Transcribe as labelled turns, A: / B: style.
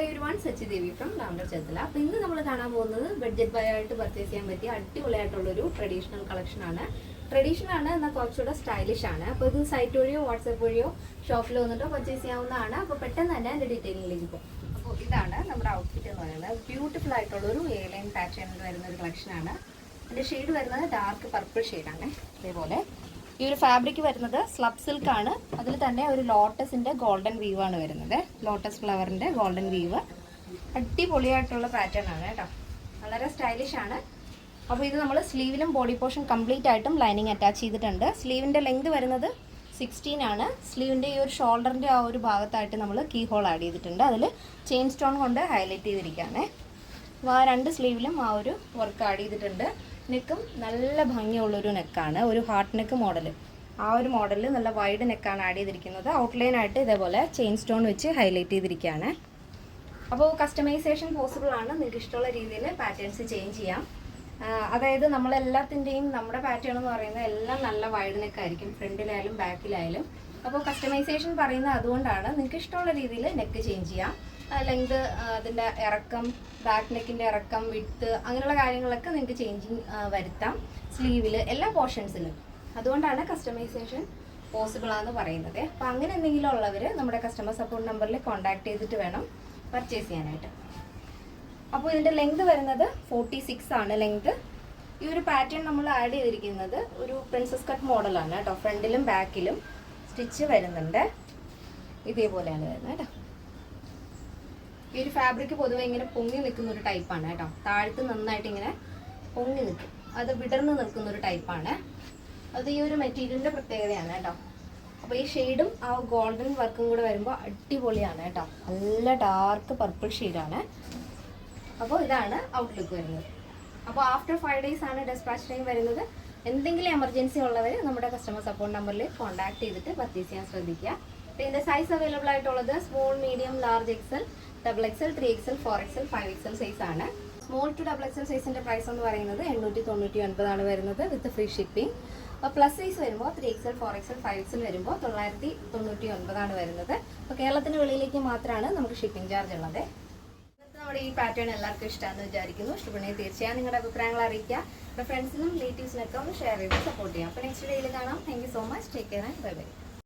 A: Hey everyone, Sachi Devi from Ramdar Chethala. അപ്പോൾ ഇന്ന് നമ്മൾ കാണാൻ പോകുന്നത് ബഡ്ജറ്റ് ബൈ ആയിട്ട് പർച്ചേസ് ചെയ്യാൻ പറ്റിയ അടിപൊളിയായിട്ടുള്ള ഒരു ട്രഡീഷണൽ കളക്ഷൻ ആണ്. ട്രഡീഷണൽ ആണ് എന്നാൽ കുറച്ചുകൂടെ സ്റ്റൈലിഷ് ആണ്. അപ്പോൾ ഇത് സൈറ്റ് വഴിയോ വാട്സാപ്പ് വഴിയോ ഷോപ്പിൽ വന്നിട്ടോ പർച്ചേസ് ചെയ്യാവുന്നതാണ്. അപ്പോൾ പെട്ടെന്ന് തന്നെ അതിൻ്റെ ഡീറ്റെയിലിംഗിലേക്ക് പോകും. അപ്പോൾ ഇതാണ് നമ്മുടെ ഔട്ട്ഫിറ്റ് എന്ന് പറയുന്നത്. ബ്യൂട്ടിഫുൾ ആയിട്ടുള്ള ഒരു എയർലൈൻ പാറ്റേണിൽ വരുന്ന ഒരു കളക്ഷൻ ആണ്. അതിൻ്റെ ഷെയ്ഡ് വരുന്നത് ഡാർക്ക് പർപ്പിൾ ഷെയ്ഡാണ്. ഇതേപോലെ ഈ ഒരു ഫാബ്രിക് വരുന്നത് സ്ലബ് സിൽക്ക് ആണ്. അതിൽ തന്നെ ഒരു ലോട്ടസിന്റെ ഗോൾഡൻ വീവ് ആണ് വരുന്നത്. ലോട്ടസ് ഫ്ലവറിന്റെ ഗോൾഡൻ വീവ് അടിപൊളിയായിട്ടുള്ള പാറ്റേൺ ആണ് കേട്ടോ. വളരെ സ്റ്റൈലിഷ് ആണ്. അപ്പോൾ ഇത് നമ്മൾ സ്ലീവിലും ബോഡി പോർഷൻ കംപ്ലീറ്റ് ആയിട്ടും ലൈനിങ് അറ്റാച്ച് ചെയ്തിട്ടുണ്ട്. സ്ലീവിന്റെ ലെങ്ത് വരുന്നത് 16 ആണ്. സ്ലീവിന്റെ ഈ ഒരു ഷോൾഡറിന്റെ ആ ഒരു ഭാഗത്തായിട്ട് നമ്മൾ കീ ഹോൾ ആഡ് ചെയ്തിട്ടുണ്ട്. അതിൽ ചെയിൻ സ്റ്റോൺ കൊണ്ട് ഹൈലൈറ്റ് ചെയ്തിരിക്കുകയാണ്. അപ്പോൾ ആ രണ്ട് സ്ലീവിലും ആ ഒരു വർക്ക് ആഡ് ചെയ്തിട്ടുണ്ട്. നെക്കും നല്ല ഭംഗിയുള്ളൊരു നെക്കാണ്. ഒരു ഹാർട്ട് നെക്ക് മോഡൽ. ആ ഒരു മോഡലിൽ നല്ല വൈഡ് നെക്കാണ് ആഡ് ചെയ്തിരിക്കുന്നത്. ഔട്ട്ലൈൻ ആയിട്ട് ഇതേപോലെ ചെയിൻ സ്റ്റോൺ വെച്ച് ഹൈലൈറ്റ് ചെയ്തിരിക്കുകയാണ്. അപ്പോൾ കസ്റ്റമൈസേഷൻ പോസിബിൾ ആണ്. നിങ്ങൾക്ക് ഇഷ്ടമുള്ള രീതിയിൽ പാറ്റേൺസ് ചേഞ്ച് ചെയ്യാം. അതായത് നമ്മളെല്ലാത്തിൻ്റെയും നമ്മുടെ പാറ്റേൺ എന്ന് പറയുന്നത് എല്ലാം നല്ല വൈഡ് നെക്കായിരിക്കും, ഫ്രണ്ടിലായാലും ബാക്കിലായാലും. അപ്പോൾ കസ്റ്റമൈസേഷൻ പറയുന്നത് അതുകൊണ്ടാണ്. നിങ്ങൾക്ക് ഇഷ്ടമുള്ള രീതിയിൽ നെക്ക് ചേഞ്ച് ചെയ്യാം. ലെങ്ത്, അതിൻ്റെ ഇറക്കം, ബാക്ക് നെക്കിൻ്റെ ഇറക്കം, വിഡ്ത്ത്, അങ്ങനെയുള്ള കാര്യങ്ങളൊക്കെ നിങ്ങൾക്ക് ചേഞ്ചിങ് വരുത്താം സ്ലീവിൽ, എല്ലാ പോർഷൻസിലും. അതുകൊണ്ടാണ് കസ്റ്റമൈസേഷൻ പോസിബിൾ ആണെന്ന് പറയുന്നത്. അപ്പോൾ അങ്ങനെ എന്തെങ്കിലും ഉള്ളവർ നമ്മുടെ കസ്റ്റമർ സപ്പോർട്ട് നമ്പറിൽ കോൺടാക്ട് ചെയ്തിട്ട് വേണം പർച്ചേസ് ചെയ്യാനായിട്ട്. അപ്പോൾ ഇതിൻ്റെ ലെങ്ത് വരുന്നത് 46 ആണ് ലെങ്ത്. ഈ ഒരു പാറ്റേൺ നമ്മൾ ആഡ് ചെയ്തിരിക്കുന്നത് ഒരു പ്രിൻസസ് കട്ട് മോഡലാണ് കേട്ടോ. ഫ്രണ്ടിലും ബാക്കിലും സ്റ്റിച്ച് വരുന്നുണ്ട്. ഇതേപോലെയാണ് വരുന്നത് കേട്ടോ. ഈ ഒരു ഫാബ്രിക് പൊതുവെ ഇങ്ങനെ പൊങ്ങി നിൽക്കുന്ന ഒരു ടൈപ്പാണ് കേട്ടോ. താഴത്ത് നന്നായിട്ട് ഇങ്ങനെ പൊങ്ങി നിൽക്കും, അത് വിടർന്ന് നിൽക്കുന്ന ഒരു ടൈപ്പാണ്. അത് ഈ ഒരു മെറ്റീരിയലിൻ്റെ പ്രത്യേകതയാണ് കേട്ടോ. അപ്പോൾ ഈ ഷെയ്ഡും ആ ഗോൾഡൻ വർക്കും കൂടെ വരുമ്പോൾ അടിപൊളിയാണ് കേട്ടോ. നല്ല ഡാർക്ക് പർപ്പിൾ ഷെയ്ഡാണ്. അപ്പോൾ ഇതാണ് ഔട്ട്ലുക്ക് വരുന്നത്. അപ്പോൾ ആഫ്റ്റർ 5 days ആണ് ഡെസ്പാച്ച് ടൈം വരുന്നത്. എന്തെങ്കിലും എമർജൻസി ഉള്ളവർ നമ്മുടെ കസ്റ്റമർ സപ്പോർട്ട് നമ്പറിൽ കോൺടാക്ട് ചെയ്തിട്ട് പർച്ചേസ് ചെയ്യാൻ ശ്രദ്ധിക്കുക. അപ്പോൾ ഇതിൻ്റെ സൈസ് അവൈലബിൾ ആയിട്ടുള്ളത് small, medium, large XL, XXL, 3XL, 4XL, 5XL size ആണ്. സ്മോൾ ടു XXL സൈസിൻ്റെ പ്രൈസ് എന്ന് പറയുന്നത് 899 ആണ് വരുന്നത് വിത്ത് ഫ്രീ ഷിപ്പിംഗ്. അപ്പോൾ പ്ലസ് സൈസ് വരുമ്പോൾ 3XL, 4XL, 5XL വരുമ്പോൾ 999 ആണ് വരുന്നത്. അപ്പോൾ കേരളത്തിന് വെളിയിലേക്ക് മാത്രമാണ് നമുക്ക് ഷിപ്പിംഗ് ചാർജ് ഉള്ളത്. നമ്മുടെ ഈ പാറ്റേൺ എല്ലാവർക്കും ഇഷ്ടമാണെന്ന് വിചാരിക്കുന്നു. ഇഷ്ടപ്പെടുന്നെങ്കിൽ തീർച്ചയായും നിങ്ങളുടെ അഭിപ്രായങ്ങൾ അറിയിക്കുക. അപ്പോൾ ഫ്രണ്ട്സിനും റിലേറ്റീവ്സിനൊക്കെ ഒന്ന് ഷെയർ ചെയ്ത് സപ്പോർട്ട് ചെയ്യാം. അപ്പോൾ നെക്സ്റ്റ് ഡേയിൽ കാണാം. Thank you so much. Take care and bye bye.